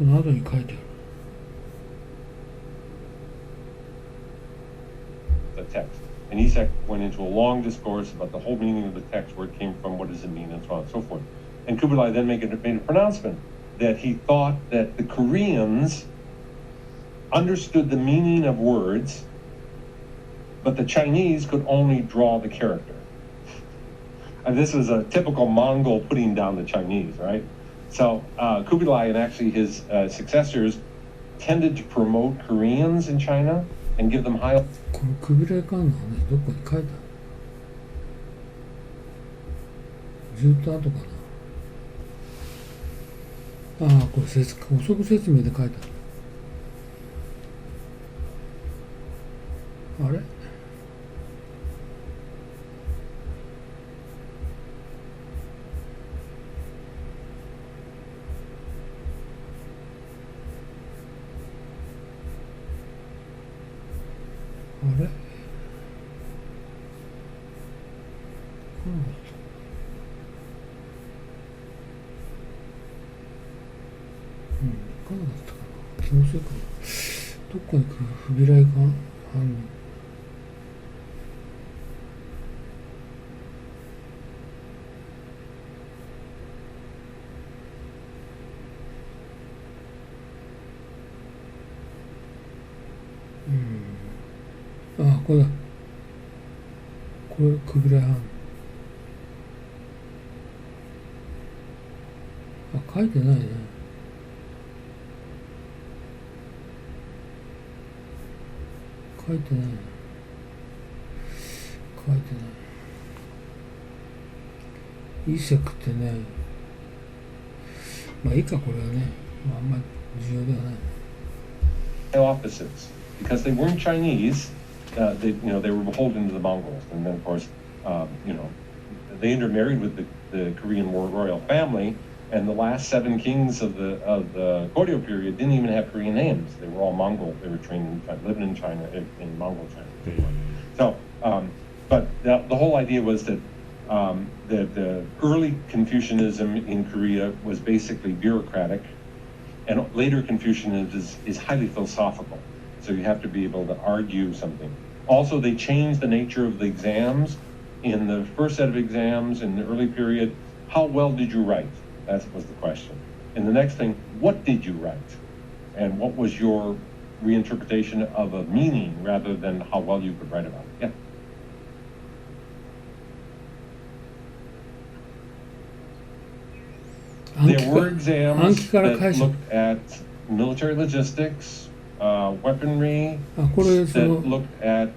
この後に書いてある。 The text. And Isak went into a long discourse about the whole meaning of the text, where it came from, what does it mean, and so on and so forth. And Kublai then made a pronouncement that he thought that the Koreans understood the meaning of words, but the Chinese could only draw the character. And this was a typical Mongol putting down the Chinese, right? So Kublai and actually his successors tended to promote Koreans in China and give them high. このクビライカンの話どこに書いてある？ずっと後かな。ああ、これ補足説明で書いてある。あれ？あれ？いかなかったかな。気のせいかな。どっかに不備来があるの？ああ、これだ。これ、くびらいはん。あ、書いてないね。書いてない。書いてない。イーセクってね、まあいいか、これはね。まああんまり重要ではない。Offices, because they weren't Chinese. They were beholden to the Mongols, and then of course, they intermarried with the Korean royal family, and the last 7 kings of the Goryeo period didn't even have Korean names. They were all Mongol. They were trained living in China, in Mongol China. So, but the whole idea was that the early Confucianism in Korea was basically bureaucratic, and later Confucianism is highly philosophical. So you have to be able to argue something. Also, they changed the nature of the exams. In the first set of exams in the early period, how well did you write? That was the question. And the next thing, what did you write? And what was your reinterpretation of a meaning rather than how well you could write about it? Yeah. There were exams that looked at military logistics, weaponry, that looked at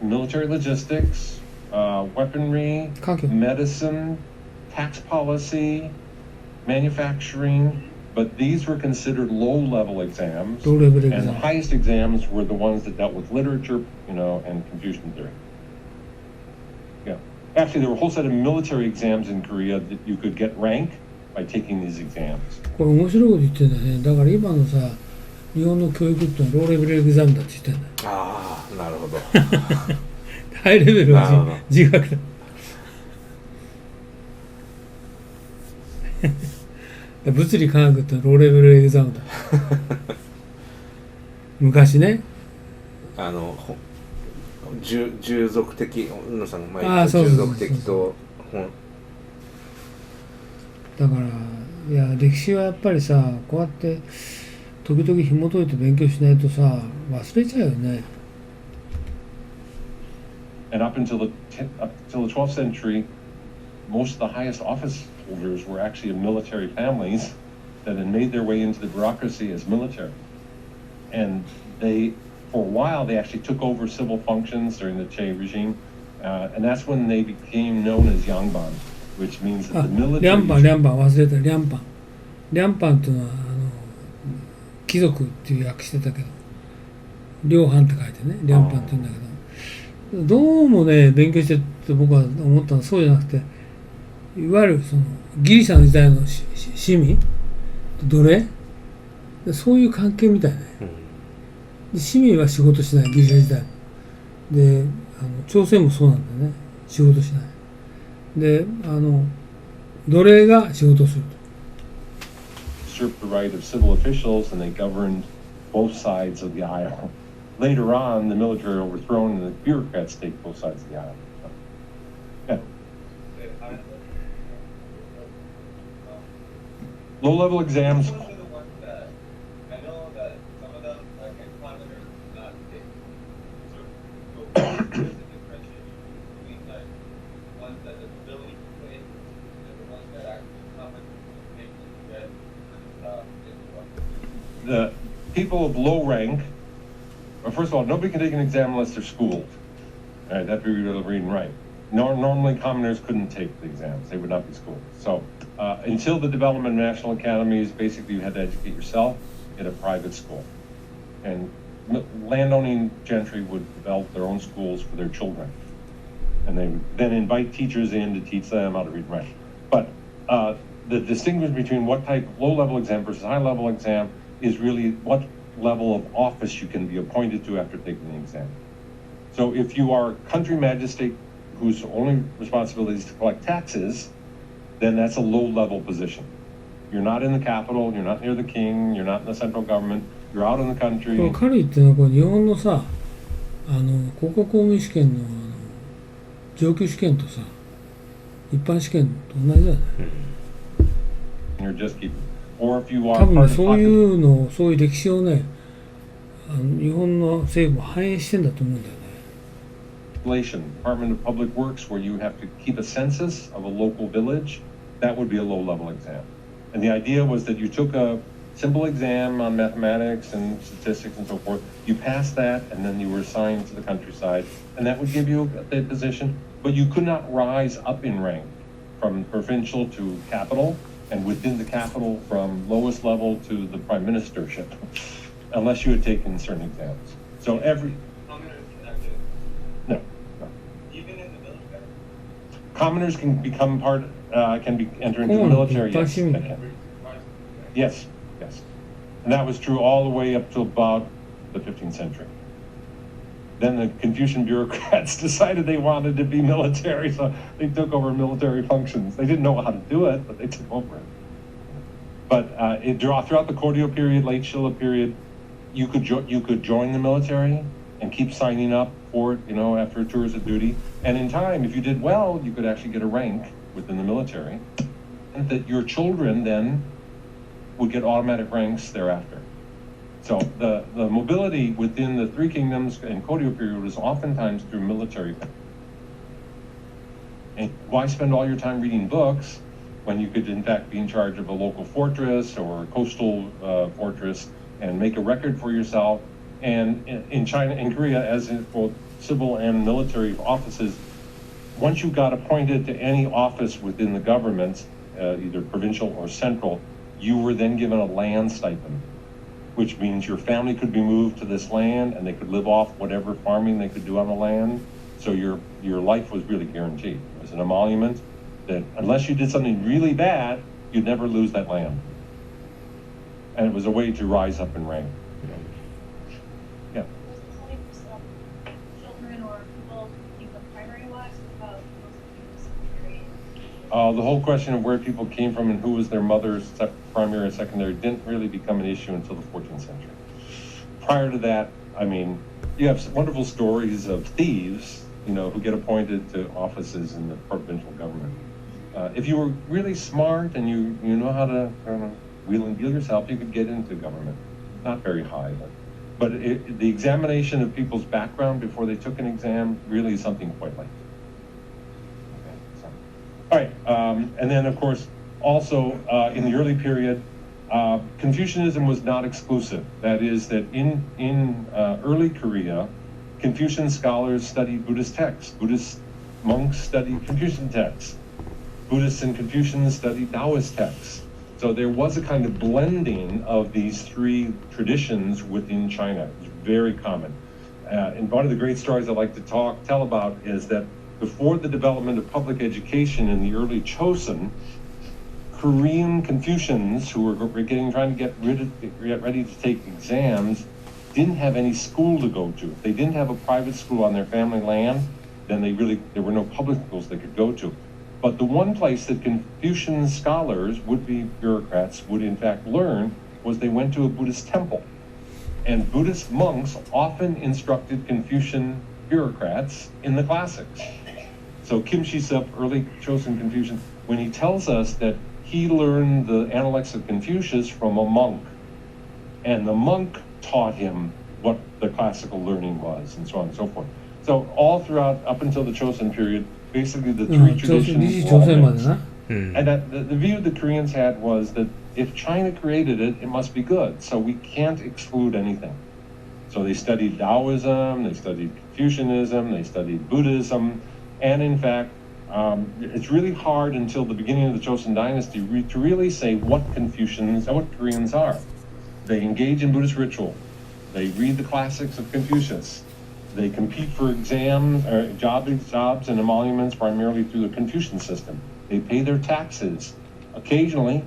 military logistics, weaponry, medicine, tax policy, manufacturing, but these were considered low-level exams, and the highest exams were the ones that dealt with literature, and Confucian theory. Yeah. Actually, there were a whole set of military exams in Korea that you could get rank by taking these exams. これ面白いこと言ってんだね。だから今のさ、日本の教育ってのはローレベルエグザムだって言ってんだよ。ああ、なるほど。ハイレベルは自学だ。物理科学ってローレベルエグザムだ。昔ね。従属的、宇野さんが前言った従属的と。だからいや歴史はやっぱりさ、こうやって時々紐解いて勉強しないとさ、忘れちゃうよね。And up until the 12th century, most of the highest office holders were actually of military families that had made their way into the bureaucracy as military. And for a while, they actually took over civil functions during the Che regime, and that's when they became known as Yangban, which means that the military. リャンバン忘れた。リャンパンっていうのは貴族っていう訳してたけど、両藩って書いてね、リャンパンって言うんだけど、どうもね勉強してって僕は思ったのはそうじゃなくて、いわゆるそのギリシャの時代の市民奴隷、そういう関係みたいね。で市民は仕事しない、ギリシャ時代で、朝鮮もそうなんだよね、仕事しないで、奴隷が仕事をすると。usurped the right of civil officials and they governed both sides of the aisle. Later on, the military are overthrown and the bureaucrats take both sides of the aisle. Yeah. Low-level exams. I know that some of them can commoners not take. So there's a differentiation between like ones that have the ability to take and the ones that actually common take and get The people of low rank, well, first of all, nobody can take an exam unless they're schooled. All right, that'd be able to read and write. Normally, commoners couldn't take the exams; they would not be schooled. So, until the development of national academies, basically you had to educate yourself at a private school, and landowning gentry would develop their own schools for their children, and they would then invite teachers in to teach them how to read and write. But the distinction between what type of low-level exam versus high-level exam is really what level of office you can be appointed to after taking the exam. So if you are a country magistrate whose only responsibility is to collect taxes, then that's a low-level position. You're not in the capital, you're not near the king, you're not in the central government, you're out in the こ country. のカリーっていうのはこう日本のさ国家公務員試験の上級試験とさ一般試験と同じだよね。You're just keeping. Or if you are 多分ね part of そういうのそういう歴史をね日本の政府も反映してんだと思うんだよね。population, Department of Public Works, where you have to keep a census of a local village, that would be a low-level exam. And the idea was that you took a simple exam on mathematics and statistics and so forth, you passed that, and then you were assigned to the countryside, and that would give you a position, but you could not rise up in rank from provincial to capital, and within the capital from lowest level to the prime ministership, unless you had taken certain exams. So every... No. Even in the military? Commoners can become part, enter into the military. Yes, they can. Yes, yes. And that was true all the way up to about the 15th century. Then the Confucian bureaucrats decided they wanted to be military, so they took over military functions. They didn't know how to do it, but they took over it. But throughout the Koryo period, late Shilla period, you could join the military and keep signing up for it, after tours of duty. And in time, if you did well, you could actually get a rank within the military, and that your children then would get automatic ranks thereafter. So the mobility within the Three Kingdoms and Koryo period was oftentimes through military. And why spend all your time reading books when you could in fact be in charge of a local fortress or a coastal fortress and make a record for yourself? And in China and Korea, as in both civil and military offices, once you got appointed to any office within the government, either provincial or central, you were then given a land stipend, which means your family could be moved to this land and they could live off whatever farming they could do on the land. So your life was really guaranteed. It was an emolument that unless you did something really bad, you'd never lose that land. And it was a way to rise up in rank. Yeah. Children or people think of primary wise about The whole question of where people came from and who was their mother's primary or secondary didn't really become an issue until the 14th century. Prior to that, you have wonderful stories of thieves, who get appointed to offices in the provincial government. If you were really smart and you know how to wheel and deal yourself, you could get into government. Not very high, but the examination of people's background before they took an exam really is something quite like that. All right, and then of course, also in the early period, Confucianism was not exclusive. That is that in early Korea, Confucian scholars studied Buddhist texts. Buddhist monks studied Confucian texts. Buddhists and Confucians studied Taoist texts. So there was a kind of blending of these three traditions within China. It's very common. And one of the great stories I like to tell about is that before the development of public education in the early Chosun, Korean Confucians who were trying to get ready to take exams didn't have any school to go to. If they didn't have a private school on their family land, then there were no public schools they could go to. But the one place that Confucian scholars, would-be bureaucrats, would in fact learn was they went to a Buddhist temple. And Buddhist monks often instructed Confucian bureaucrats in the classics. So Kim Shi-sup, early Chosen Confucian, when he tells us that he learned the Analects of Confucius from a monk, and the monk taught him what the classical learning was, and so on and so forth. So all throughout, up until the Chosen period, basically the three traditions were all mixed. And the view the Koreans had was that if China created it, it must be good. So we can't exclude anything. So they studied Taoism, they studied Confucianism, they studied Buddhism, and in fact, it's really hard until the beginning of the Joseon Dynasty to really say what Confucians and what Koreans are. They engage in Buddhist ritual. They read the classics of Confucius. They compete for exams, or jobs and emoluments primarily through the Confucian system. They pay their taxes. Occasionally,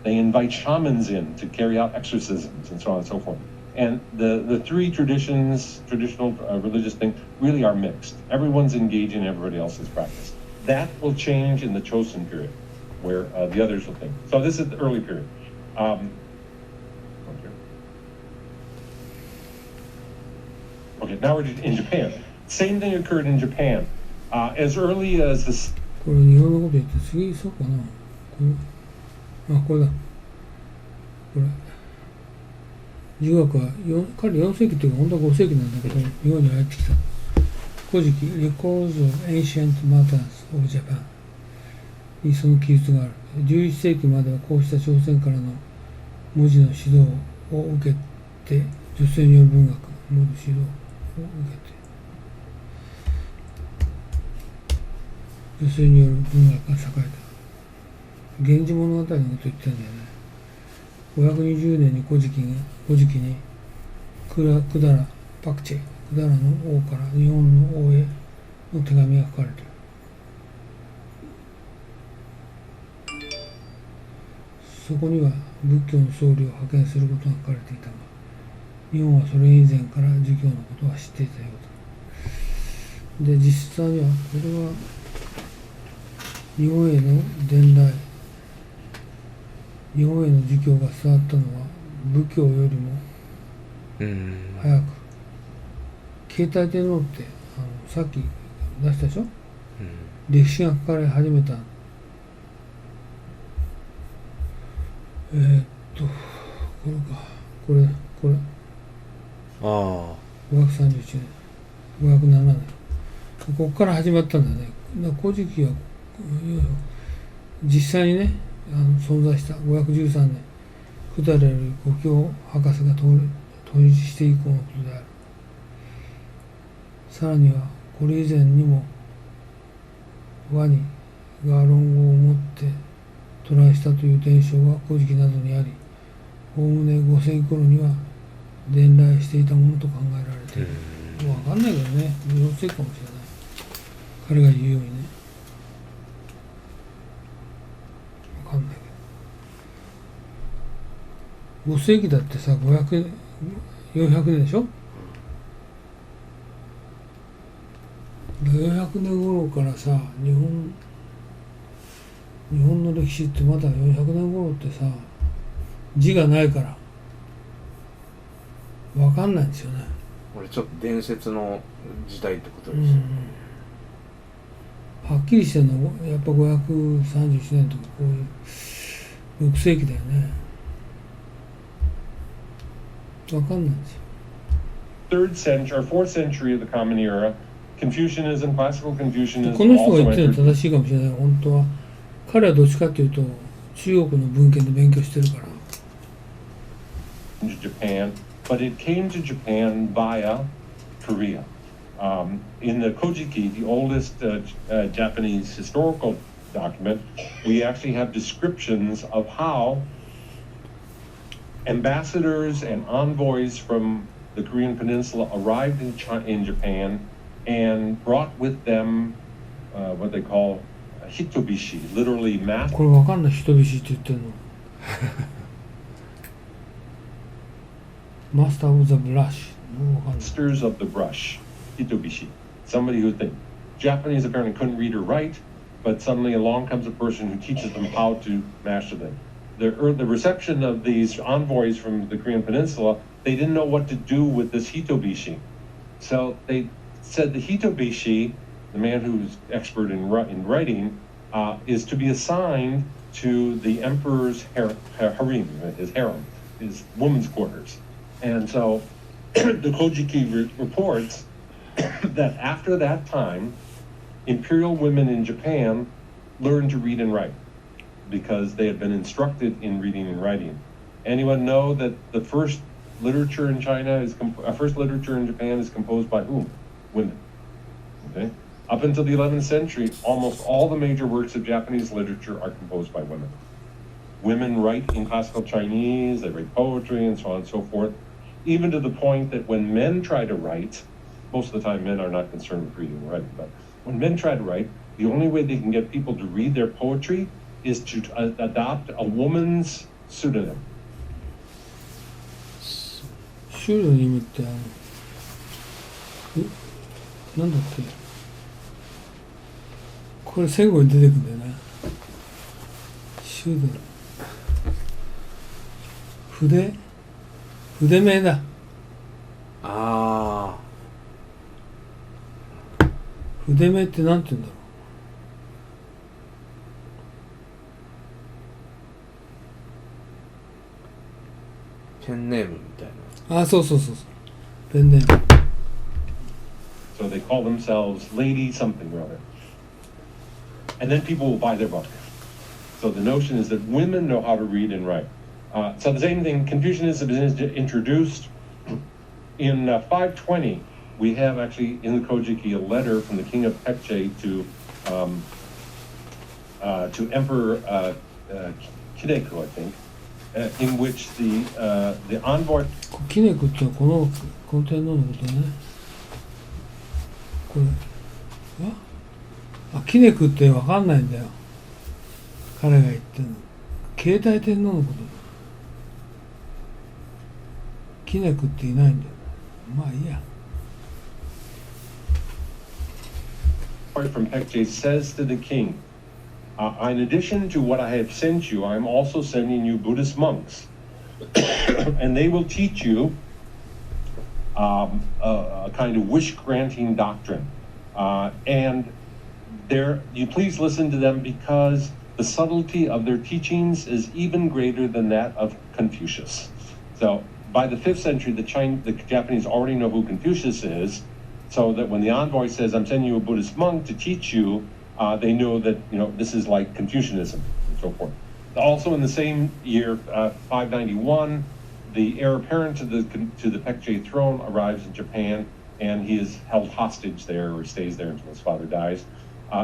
they invite shamans in to carry out exorcisms and so on and so forth. And the three traditions, traditional religious things, really are mixed. Everyone's engaging in everybody else's practice. That will change in the Chosen period, where the others will think. So this is the early period. Okay, now we're in Japan. Same thing occurred in Japan. As early as this. これ日本のこと言って次そうかな。これだ。これ。儒学は彼4世紀っていうか本当は5世紀なんだけど日本に入ってきた。古事記 Records of Ancient Matters of Japan にその記述がある。11世紀まではこうした朝鮮からの文字の指導を受けて女性による文学文字の指導を受けて女性による文学が栄えた。源氏物語のこと言ってるんだよね。520年に古事記に百済パクチェ百済の王から日本の王への手紙が書かれている。そこには仏教の僧侶を派遣することが書かれていたが日本はそれ以前から儒教のことは知っていたようだ。で実際にはこれは日本への伝来日本への儒教が伝わったのは仏教よりも早く携帯天皇ってさっき出したでしょ、歴史が書かれ始めたこれかこれ531年507年ここから始まったんだね。だから古事記は実際にね存在した513年百済より五教博士が統一して以降のことである。さらにはこれ以前にも倭にが論語を持って渡来したという伝承が古事記などにありおおむね5世紀頃には伝来していたものと考えられている。分かんないけどね4世紀かもしれない彼が言うようにね分かんないけど5世紀だってさ400年でしょ。400年頃からさ日本の歴史ってまだ400年頃ってさ字がないから分かんないんですよね。これちょっと伝説の時代ってことですよね、はっきりしてるのはやっぱ531年とかこういう6世紀だよね。分かんないんですよ。3rd century or 4th century of the Common Era, Confucianism, classical Confucianism. この人が言ってるのは正しいかもしれない。本当は彼はどっちかっていうと中国の文献で勉強してるから。Japan, but it came to Japan via Korea. In the Kojiki, the oldest Japanese historical document, we actually have descriptions of how ambassadors and envoys from the Korean Peninsula arrived in Japan and brought with them what they call hitobishi, literally mass. これわかんない人菱って言ってるの。Master of the brush. Masters of the brush, hitobishi. Somebody who the Japanese apparently couldn't read or write, but suddenly along comes a person who teaches them how to master them. The reception of these envoys from the Korean Peninsula, they didn't know what to do with this hitobishi. So they said the hitobishi, the man who's expert in writing, is to be assigned to the emperor's harem, his woman's quarters. And so the Kojiki reports that after that time, imperial women in Japan learned to read and write because they had been instructed in reading and writing. Anyone know that the first literature in Japan is composed by whom? Women. Okay. Up until the 11th century, almost all the major works of Japanese literature are composed by women. Women write in classical Chinese, they write poetry, and so on and so forth, even to the point that when men try to write, most of the time men are not concerned with reading and writing, but when men try to write, the only way they can get people to read their poetry is to adopt a woman's pseudonym. シュールの意味ってなんだっけ、これ戦後に出てくるんだよな。シュール筆名だ。ああ。筆名ってなんて言うんだろう。ペンネームみたいな。あ、そうそうそうそう。ペンネーム。So they call themselves Lady something or other. And then people will buy their book. So the notion is that women know how to read and write. So the same thing, Confucianism is introduced in 520. We have actually in the Kojiki a letter from the king of Pekche to Emperor Kineku, I think, in which the envoy. キネクってこの天皇のことね。これキネクって分かんないんだよ。彼が言ってるの。携帯天皇のことだ。キネクっていないんだよ。まあいいや。From Pekche says to the king, in addition to what I have sent you, I am also sending you Buddhist monks, and they will teach you a kind of wish-granting doctrine. And you please listen to them because the subtlety of their teachings is even greater than that of Confucius. So by the 5th century, the Japanese already know who Confucius is, so that when the envoy says, I'm sending you a Buddhist monk to teach you, they know that this is like Confucianism and so forth. Also in the same year, 591, the heir apparent to the Pekche throne arrives in Japan, and he is held hostage there or stays there until his father dies.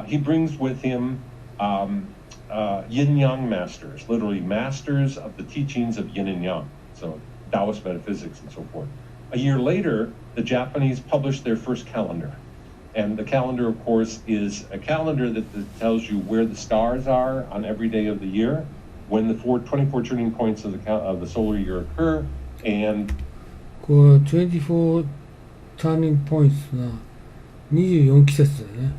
He brings with him yin-yang masters, literally masters of the teachings of yin and yang, so Taoist metaphysics and so forth. A year later, the Japanese published their first calendar. And the calendar, of course, is a calendar that tells you where the stars are on every day of the year, when the 24 turning points of the solar year occur, and これ24 turning points な24季節だよね。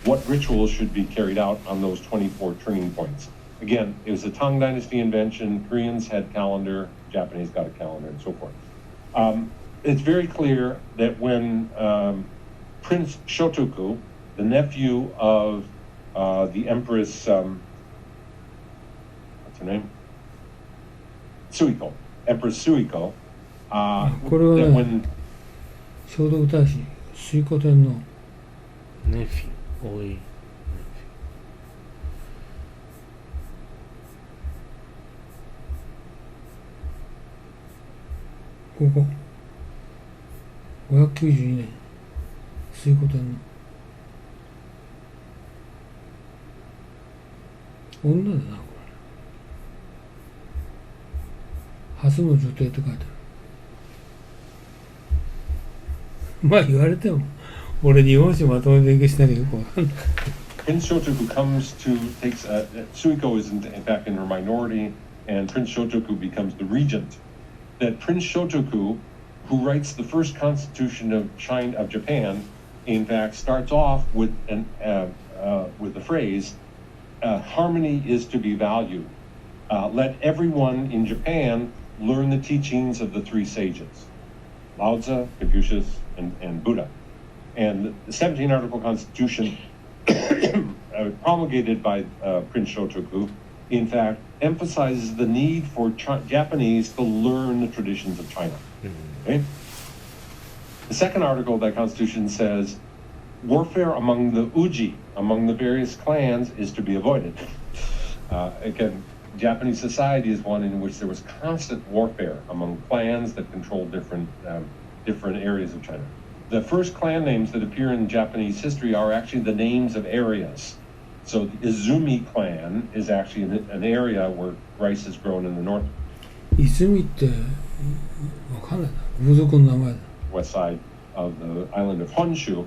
what rituals should be carried out on those 24 turning points. Again, it was a Tang Dynasty invention. Koreans had calendar, Japanese got a calendar, and so forth. It's very clear that when Prince Shotoku, the nephew of the Empress, what's her name? Suiko, Empress Suiko, これは that ね、 when 聖徳太子、推古天皇。ネフィ、おい。ここ592年推古天皇。女だなこれ。初の女帝って書いてある。まあ言われても俺日本史まとめて勉強しないでよくわかんない。 Prince Shotoku takes Suiko is in fact in her minority, and Prince Shotoku becomes the regent. That Prince Shotoku, who writes the first constitution of Japan, in fact starts off with with the phrase, harmony is to be valued. Let everyone in Japan learn the teachings of the three sages, Lao Tzu, Confucius, and Buddha. And the 17-article constitution promulgated by Prince Shotoku, in fact, emphasizes the need for Japanese to learn the traditions of China. Okay? The second article of that constitution says, warfare among the uji, among the various clans, is to be avoided. Again, Japanese society is one in which there was constant warfare among clans that controlled different areas of China. The first clan names that appear in Japanese history are actually the names of areas. So the Izumi clan is actually an area where rice is grown in the north 泉ってわかんないな。部族の名前だ。 west side of the island of Honshu.